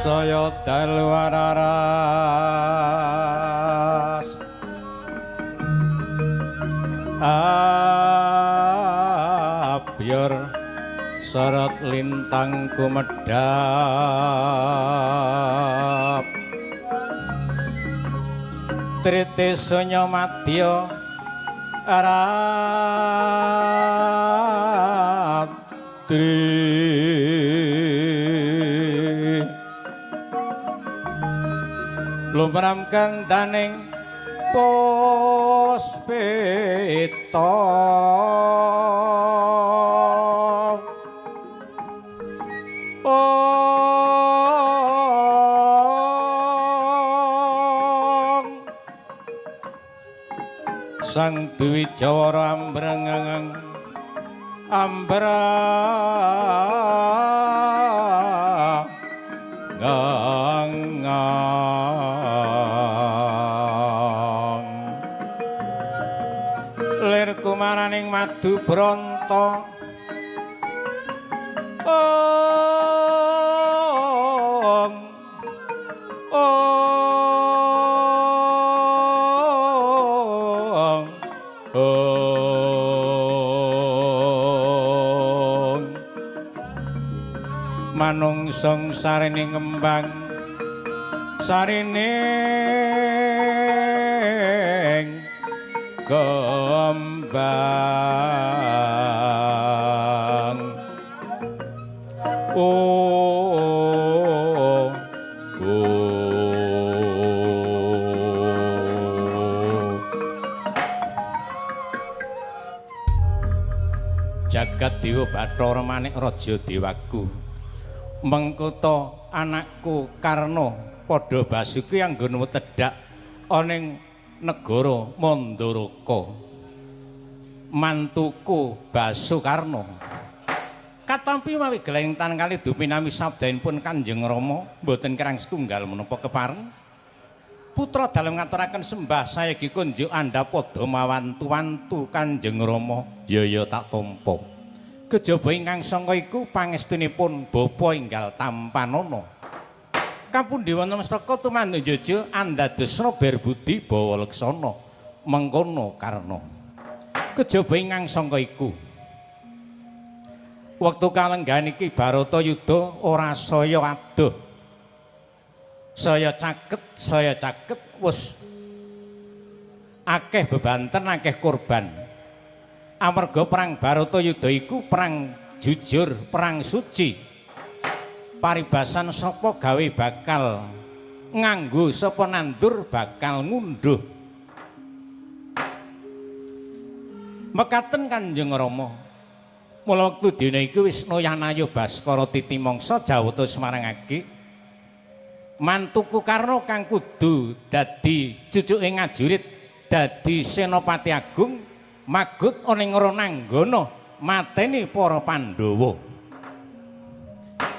saya dalu araras abyor sorot lintang kumedhap trite sonya madya aratri lumram kandaning puspita sang dewi jawara ambrengeng ambra ngang lir kumaraning madu bronto manungsong sarene ngembang sarene kembang jagat dewa Bathara Manik raja dewaku mengkuto anakku Karna padha Basuki anggonmu tedhak aning negara Mandaraka mantuku Basukarna katampi mawi gelengtan kali dupinami sabdaipun Kanjeng Rama mboten kirang setunggal menapa kepareng putra dalem ngaturaken sembah sayagi kunjuk andhap padha mawantu-wantu Kanjeng Rama ya tak tampa kejaba ingkang sangka iku pangestunipun bapa enggal Tampanana kapundi wonten mestaka tumandung jaja andadosna berbudi bawa leksana mengkono Karna kejaba ingkang sangka iku wektu kalenggan iki Baratayuda ora saya adoh saya caket wis akeh bebanten akeh korban amarga perang Baratayuda iku perang jujur perang suci paribasan sapa gawe bakal nganggo sapa nandur bakal ngunduh mekaten Kanjeng Rama mula wektu dina iku Wisnu Yanaya Baskara titi mangsa jawata semarangake mantuku Karna kang kudu dadi cucuke ngajurit dadi senopati agung magut ana ing Rananggana mateni para Pandhawa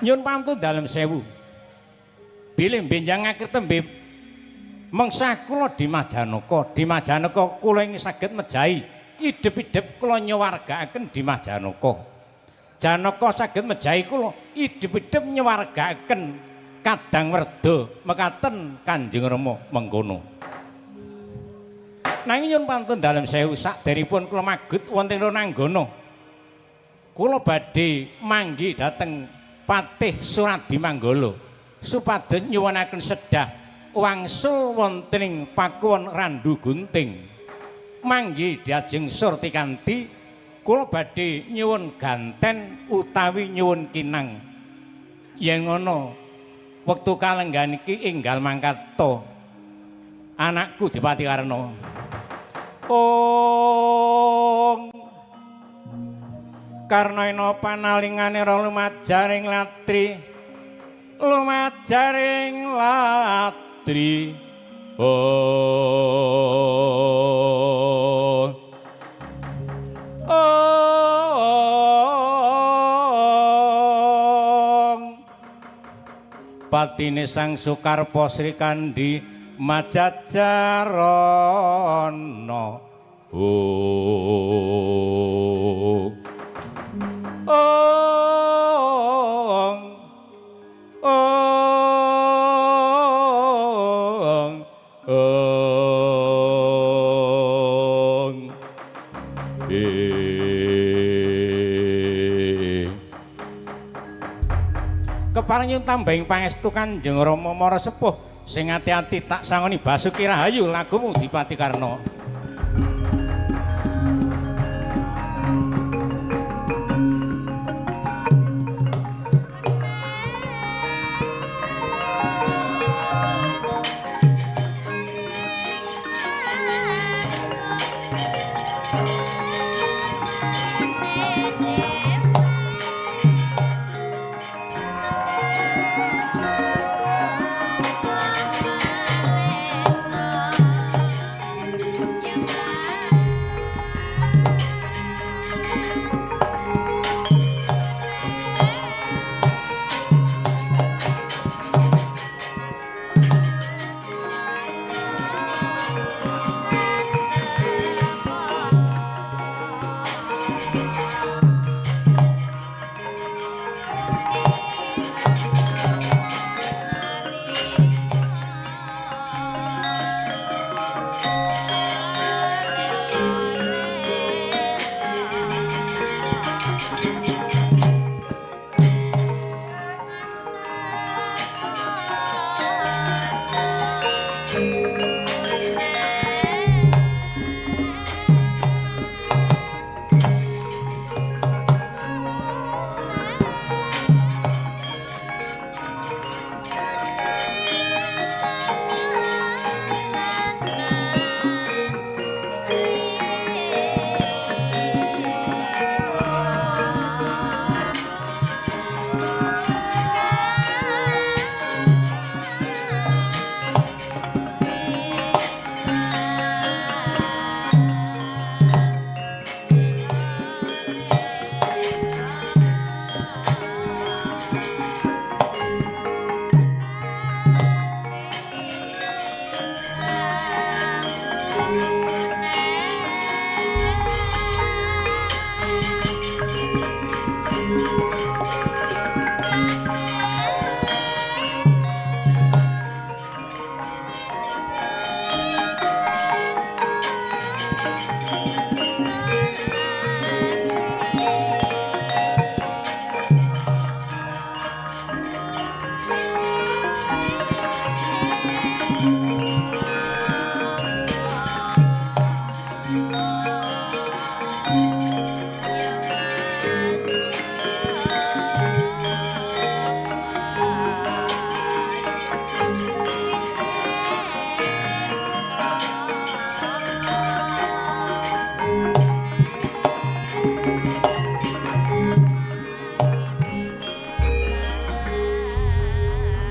nyuwun pantun dalem sewu bilih benjangake tembe mengsah kula di Majanaka kula ing saged mejahi idep-idep kula nyawargakaken di Majanaka Janaka saged mejahi kula idep-idep nyawargakaken kadang werda mekaten Kanjeng Rama mengkono nanging nyuwun pantun dalem sewu sakderipun kula magut wonten Rananggana kula badhe manggi dhateng Patih Suradi Manggala supados nyuwunaken sedhah wangsul wonten ing pakuwon Randu Gunting manggi diajeng surti kanthi kula badhe nyuwun ganten utawi nyuwun kinang yen ngono wektu kalenggan iki enggal mangkata anakku Dipati Karna Om Karnaena panalingane ra lumajaring latri Patine Sang Sukarpa Sri Kandi Majajarana paring tambahing pangestu Kanjeng Rama Mara Sepuh sing ati-ati tak sangoni Basuki Rahayu lagumu Dipati Karna.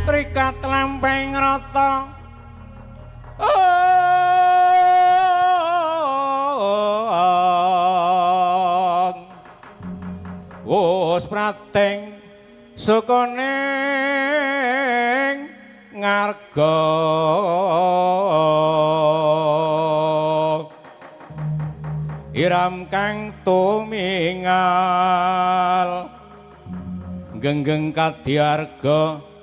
Rikat lampeng rata wis prateng sukoning ngarga iram kang tumingal genggeng kadyarga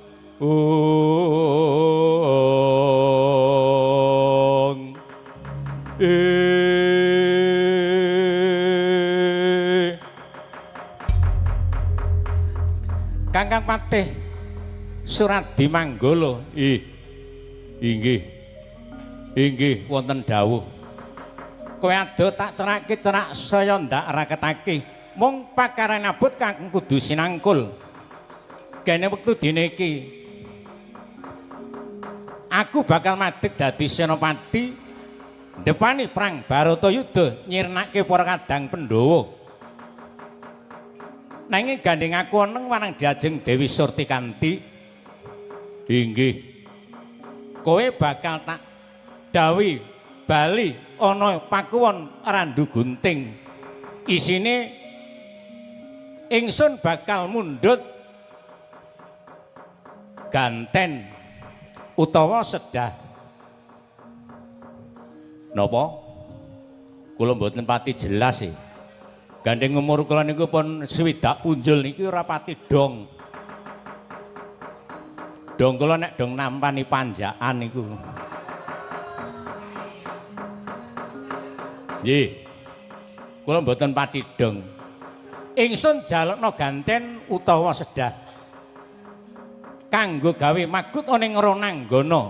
Kakang Patih Suradi Manggala inggih wonten dawuh kowe ado tak cerake cerak saya ndak raketake mung pakaran abot kakang kudu sinangkul kene wektu dene iki aku bakal madeg dadi senopati depani perang Baratayuda nyirnake para kadang Pandhawa nanging gandeng aku neng marang Diajeng Dewi Surtikanti inggih kowe bakal tak dawuhi bali ana pakuwon Randu Gunting isine ingsun bakal mundhut ganten utawa sedah napa kula mboten pati jelas sih gandeng umur kula niku pun 60 punjul niki ora pati dong kula nek dong nampani panjakan niku nggih kula mboten pati dong ingsun jalukna ganten utawa sedah kanggo gawe magut ana ing Rananggana.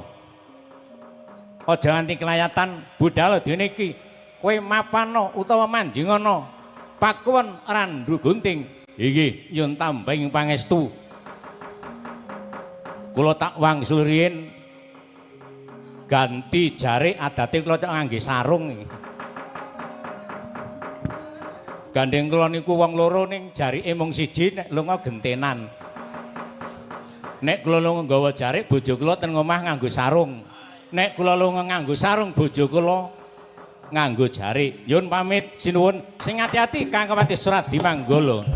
Aja nganti kelayatan budal dene iki kowe mapana utawa manjingana pakuwon randu gunting. Inggih nyun tambahing pangestu. Kula tak wangsul riyin ganti jare adate kula cek ngangge sarung. Gandeng kula niku wong loro ning jarike mung siji nek lunga gentenan. Nek kula lunga nggawa jarik bojo kula ten omah nganggo sarung. Nek kula lunga nganggo sarung bojo kula nganggo jarik. Nyun pamit sinuwun sing ati-ati Kang Kawati Surat Dimanggala.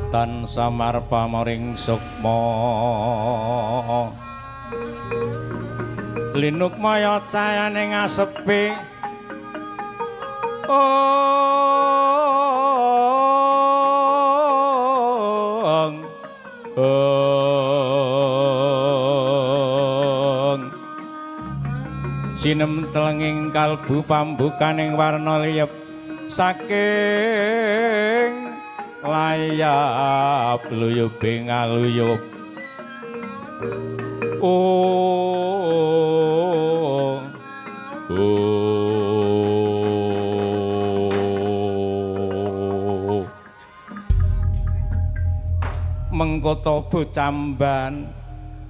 Tan samar pamoring sukma linuk maya cayane ngasepi sinem telenging kalbu pambukaning warna liyep saking layap luyubing aluyub mengkoto bocamban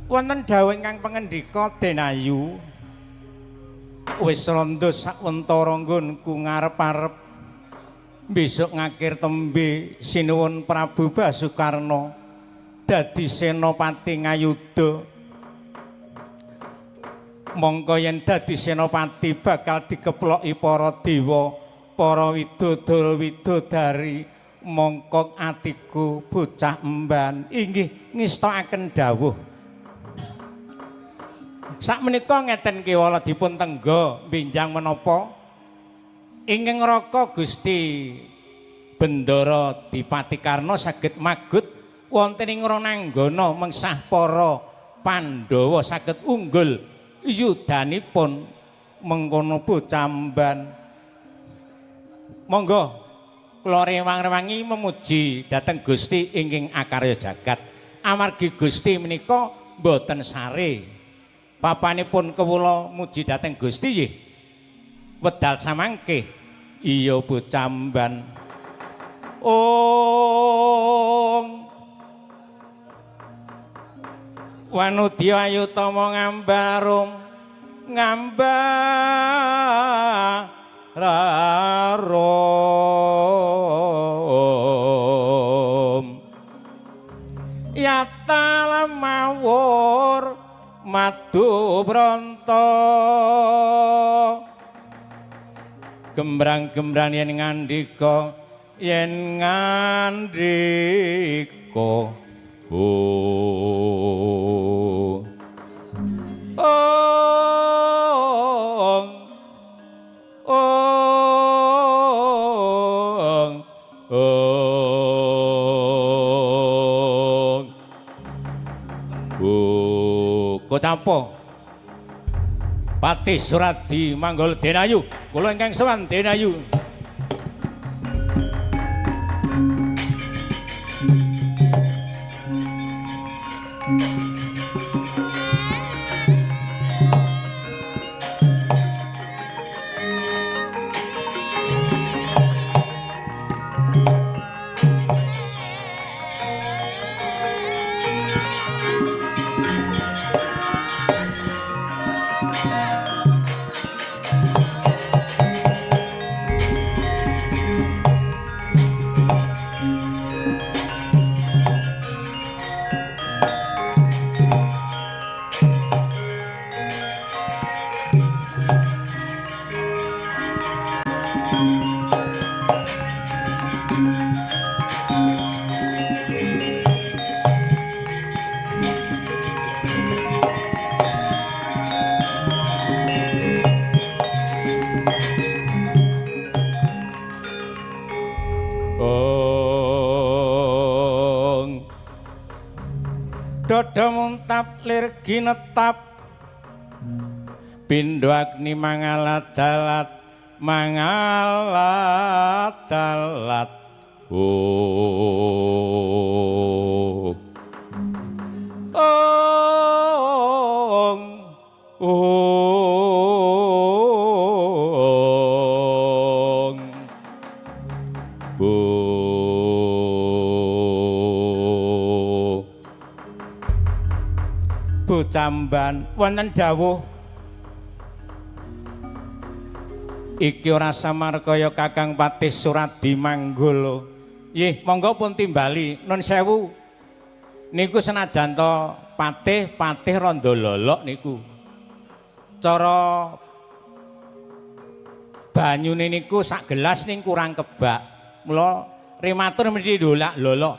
wonten dawuh ingkang pangendika Denayu wis randa sawentara nggonku ngarep-arep besok ngakir tembe sinuwun Prabu Basukarna dadi senopati ngayuda. Mongko yen dadi senopati bakal dikeploki para dewa, para widodara widodari. Mongko atiku bocah emban inggih ngestokaken dawuh. Sakmenika ngeten kewala dipun tengga benjang menapa? Ingkang raka Gusti Bendara Dipati Karna saged magut wonten ing Rananggana mengsah para Pandhawa saged unggul yudanipun mengkono bocamban. Monggo kula rewang-rewangi memuji dhateng Gusti ingkang akarya jagat. Amargi Gusti menika boten sare. Papanipun kawula muji dhateng Gusti nggih. Wedal samangke iya bocamban Wanudya ayutama ngambarum ngambararum yata lamawur madu branta gembrang-gembrang yen ngandika oh Kocapo Patih Suradi manggol Denayu kula ingkang sowan Denayu Dodo muntap lir ginetap pindho agni mangalat-dalat mangalat-dalat oh Bocamban wonten dawuh iki ora samarkaya Kakang Patih Suradi Manggala. Nggih, monggo pun timbali. Nun sewu. Niku senajan to patih randa lolok niku. Cara banyune niku sak gelas ning kurang kebak. Mula rematur mesti ndolak lolok.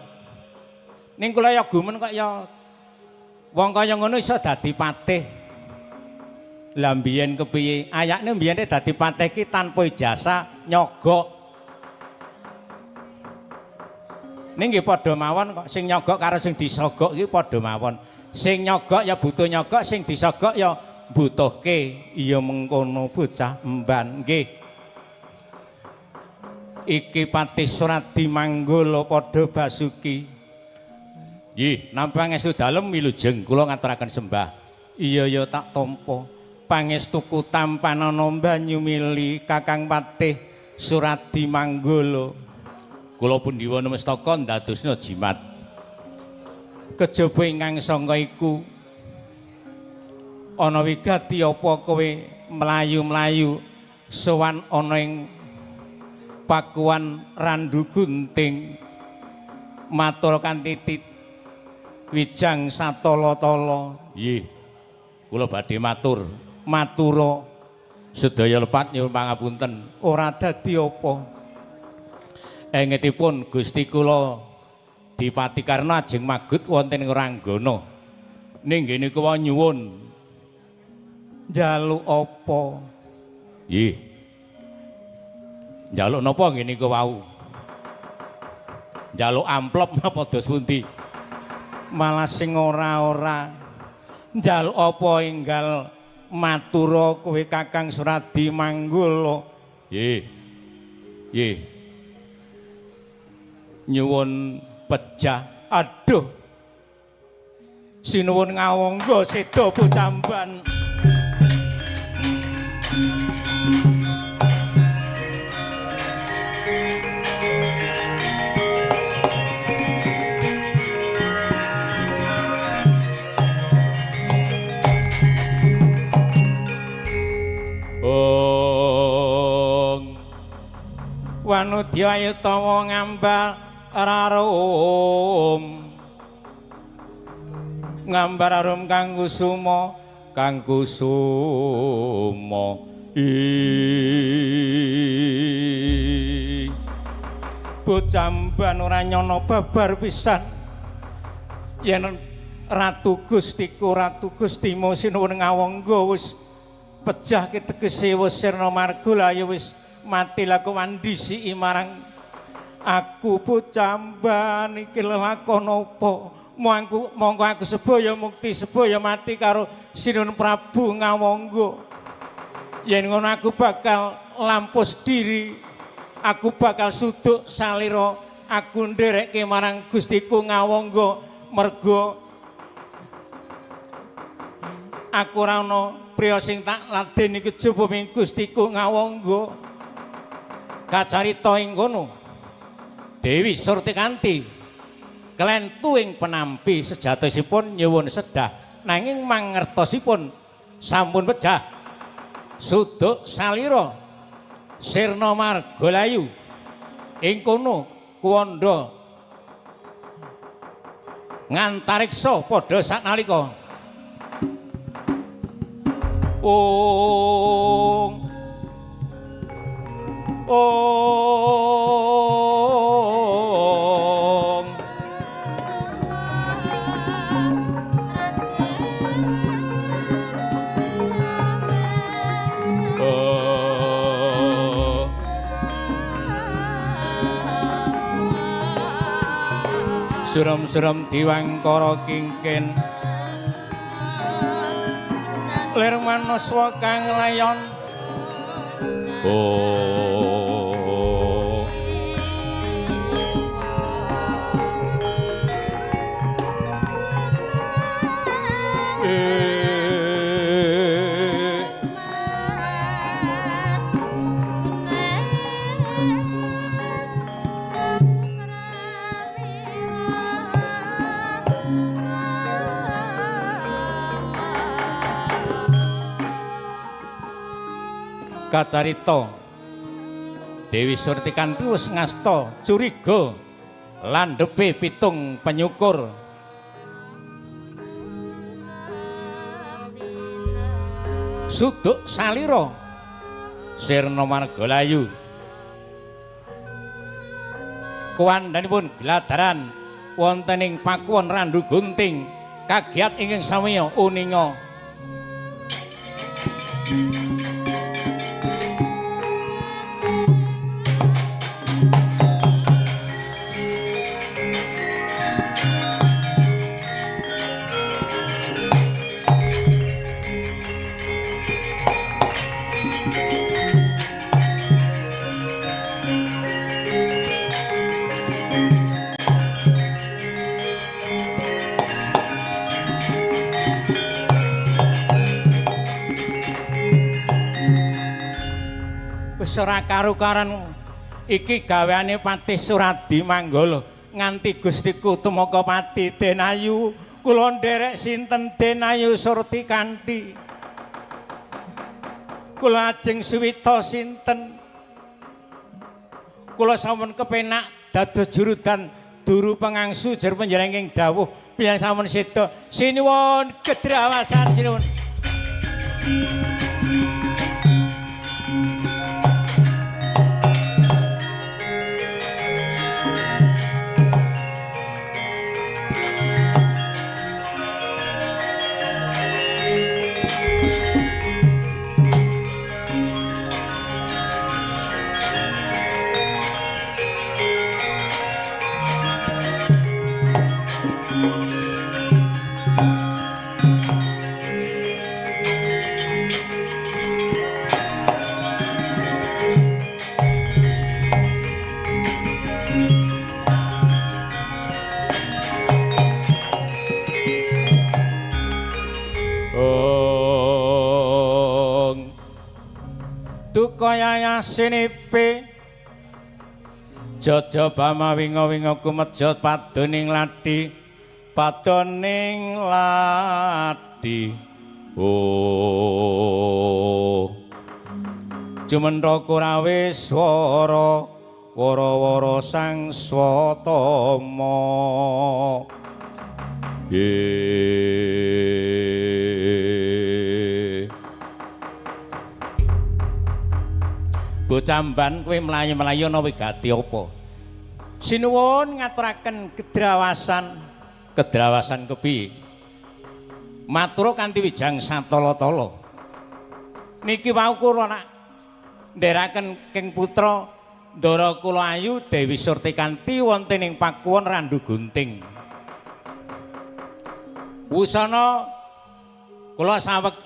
Ning kula ya gumen kok ya wong kaya ngono iso dadi patih. Lah mbiyen kepiye? Ayakne mbiyen dadi patih ki tanpa ijazah nyogok. Ning nggih padha mawon kok sing nyogok karo sing disogok iki padha mawon. Sing nyogok ya butuh nyogok, sing disogok ya butuhke. Iya mengkono bocah emban nggih. Iki Patih Suradi Manggala padha basuki. Nggih, nampi pangestu dalem wilujeng kula ngaturaken sembah. Iya ya tak tampa. Pangestuku tampanana banyu mili Kakang Patih Suradi Manggala. Kula pundi wana mestaka ndadosna jimat. Kejaba ingkang sangka iku ana wigati apa kowe mlayu-mlayu sowan ana ing pakuan Randu Gunting matur kanthi Wijang Satala-tala. Nggih. Kula badhe matura sedaya lepat nyuwun pangapunten. Ora dadi apa. Engetipun Gusti kula Dipati Karna ajeng magut wonten ing Ranggana. Ning nggih niku nyuwun njaluk apa? Nggih. Njaluk napa nggih niku wau? Njaluk amplop napa dos pundi? Malah sing ora-ora njaluk apa enggal matura kowe Kakang Suradi Manggala. Nggih. Nggih. Nyuwun pejah. Aduh. Sinuwun ngawangga seda Bocamban. Wanudya Ayutawa ngambar rarum ngambar arum kanggo sumo bocamban ora nyono babar pisan yen Ratu Gustiku Ratu Gustimu sinuwun ngawangga wis pejah tegese wis sirna marga la ya wis mati laku wandisi marang aku bocamban iki lelakon apa monggo aku sebaya mukti sebaya mati karo Sinuwun Prabu ngawangga yen ngono aku bakal lampus diri aku bakal suduk salira aku nderekke marang Gustiku ngawangga merga aku ora ana priya sing tak ladeni kejaba ming Gustiku ngawangga kacarita ing kono Dewi Surtikanti kelentu ing penampi sejatosipun nyuwun sedah nanging mangertosipun sampun pejah suduk salira sirna margalayu ing kono kuwanda ngantariksa padha saknalika ong Suram-suram diwangkara kingkin lir manuswa kang layon kacarita Dewi Surtikanti wis ngasta curiga landhepe pitung penyukur suduk salira sirna margalayu kuwandhanipun gladaran wonten ing pakuwon Randu Gunting kagiat ingkang samiya uninga ora karu-karan iki gaweane Patih Suradi Manggala nganti Gustiku tumeka pati Denayu kula nderek sinten Denayu Surtikanti kula ajeng suwita sinten kula sampun kepenak dados jurudan duru pengangsu jer panjenengan dawuh piye sampun seda sinuwun kedrawasan sinuwun Kaya sinipe jaja bama winga-winga kumejot padoning lati Jumentra Kurawiswara wara-wara sang swatama Bocamban kowe mlayu-mlayu ana wigati apa? Sinuwun ngaturaken kedrawasan kepiye? Matur kanthi wijang satala-tala. Niki wau kula nak ndherekaken King Putra Ndara Kula Ayu Dewi Surtikanti wonten ing Pakuwon Randu Gunting. Wusana kula saweg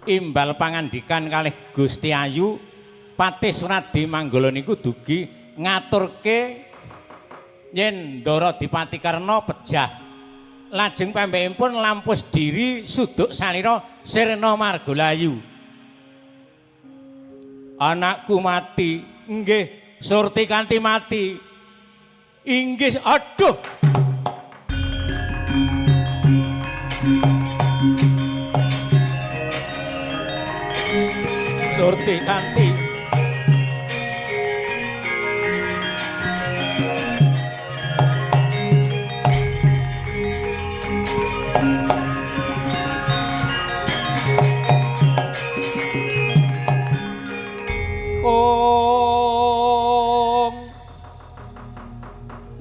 imbal pangandikan kalih Gusti Ayu Patih Suradi Manggala niku dugi ngaturke yen Ndara Dipati Karna pejah lajeng pambekipun lampus diri suduk salira Sirna Margalayu. Anakku mati, nggih Surtikanti mati. Inggih, aduh. Surtikanti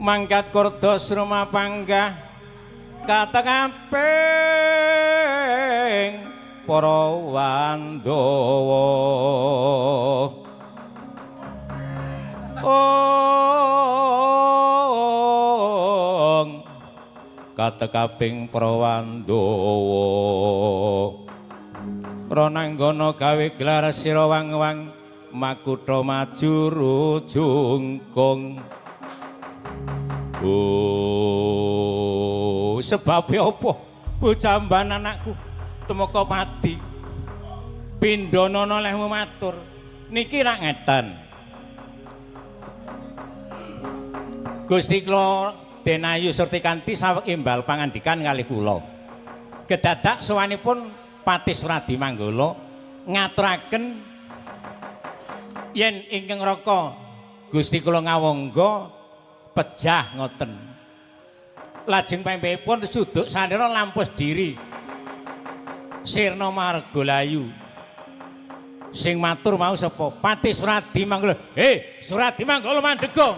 mangkat kurdos rumah panggah kata kamping para Wandawa kata kaping para Wandawa Rananggana gawe gelar sira wang-wang makutha maju rujungkung. Sebab apa Bocamban anakku temeka mati pindhanana lehmu matur niki rak ngeten Gusti kula Den Ayu Surtikanti saweg imbal pangandikan kalih kula kedadak sowanipun Patih Suradi Manggala ngaturaken yen ingkang raka Gusti kula ngawangga pejah ngoten. Lajeng pambekipun suduk salira lampus diri Sirna Margalayu. Sing matur mau sapa? Patih Suradi Manggala. Suradi Manggala mandhega.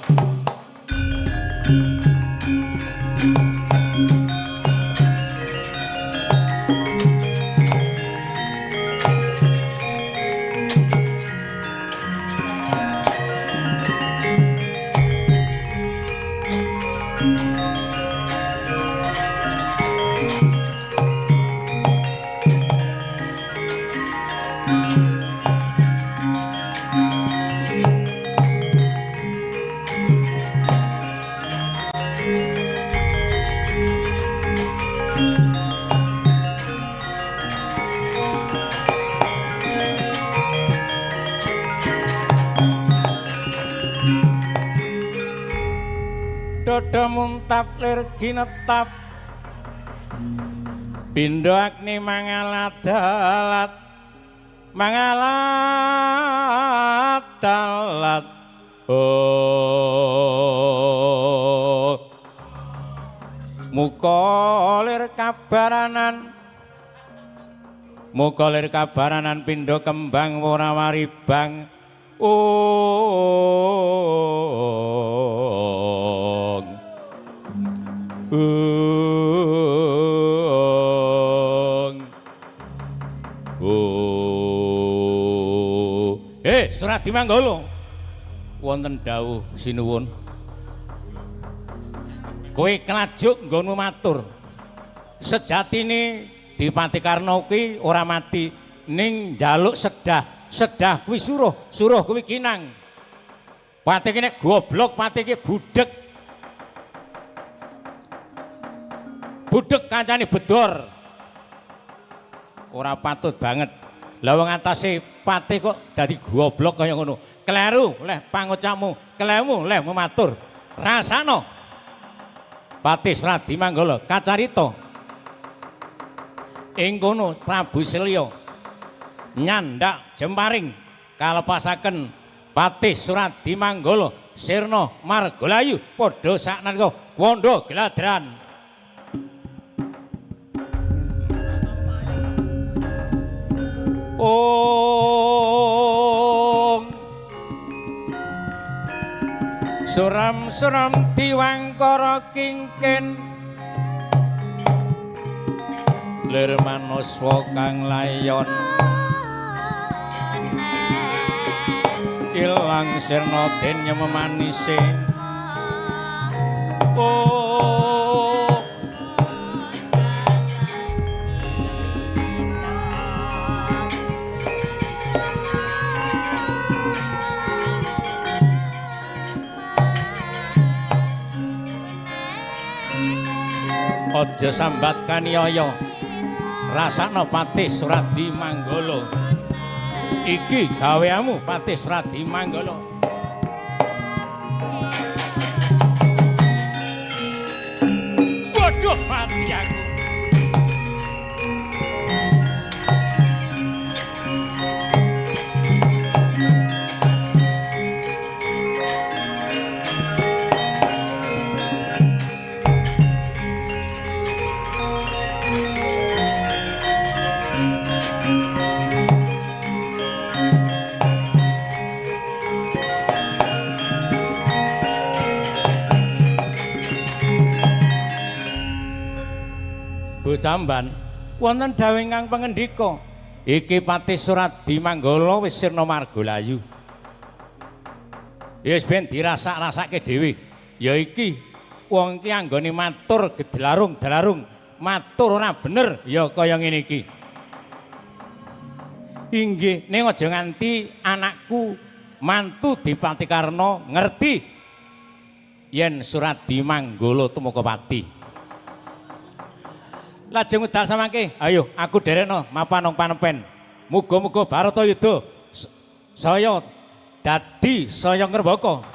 Dodo muntap lir ginetap pindho agni mangalat dalat muka lir kabaranan pindho kembang ora waribang Suradi Manggala wonten dawuh sinuwun kowe klajuk nggonmu matur sejatine Dipati Karna kuwi ora mati ning njaluk sedah kuwi suruh kuwi kinang pati iki nek goblok pati iki budhek kancane bedor ora patut banget. Lah wong atase pati kok dadi goblok kaya ngono. Kleru leh pangucapmu, kelemu leh mematur. Rasana Patih Suradi Manggala kacarita ing kono Prabu Silya nyandak jemparing kalepasaken Patih Suradi Manggala sirna Margalayu padha saknalika wanda gladran. Ong suram-suram diwangkara kingkin lir manuswa kang layon ilang sirna den nyemamanise aja sambat kaniaya rasana Patih Suradi Manggala iki gaweamu Patih Suradi Manggala. Waduh mati aku. Jamban wonten dawuh ingkang pangendika iki Patih Suradi Manggala wis sirna Margalayu. Ya wis ben dirasak-rasake dhewe. Ya iki wong iki anggone matur gedlarung-dlarung, matur ora bener ya kaya ngene iki. Inggih, ning aja nganti anakku mantu Dipati Karna ngerti yen Suradi Manggala tumeka pati. Lajeng udal samangke, ayo aku derekno mapan nang panempen. Muga-muga Baratayuda saya dadi saya ngrembaka.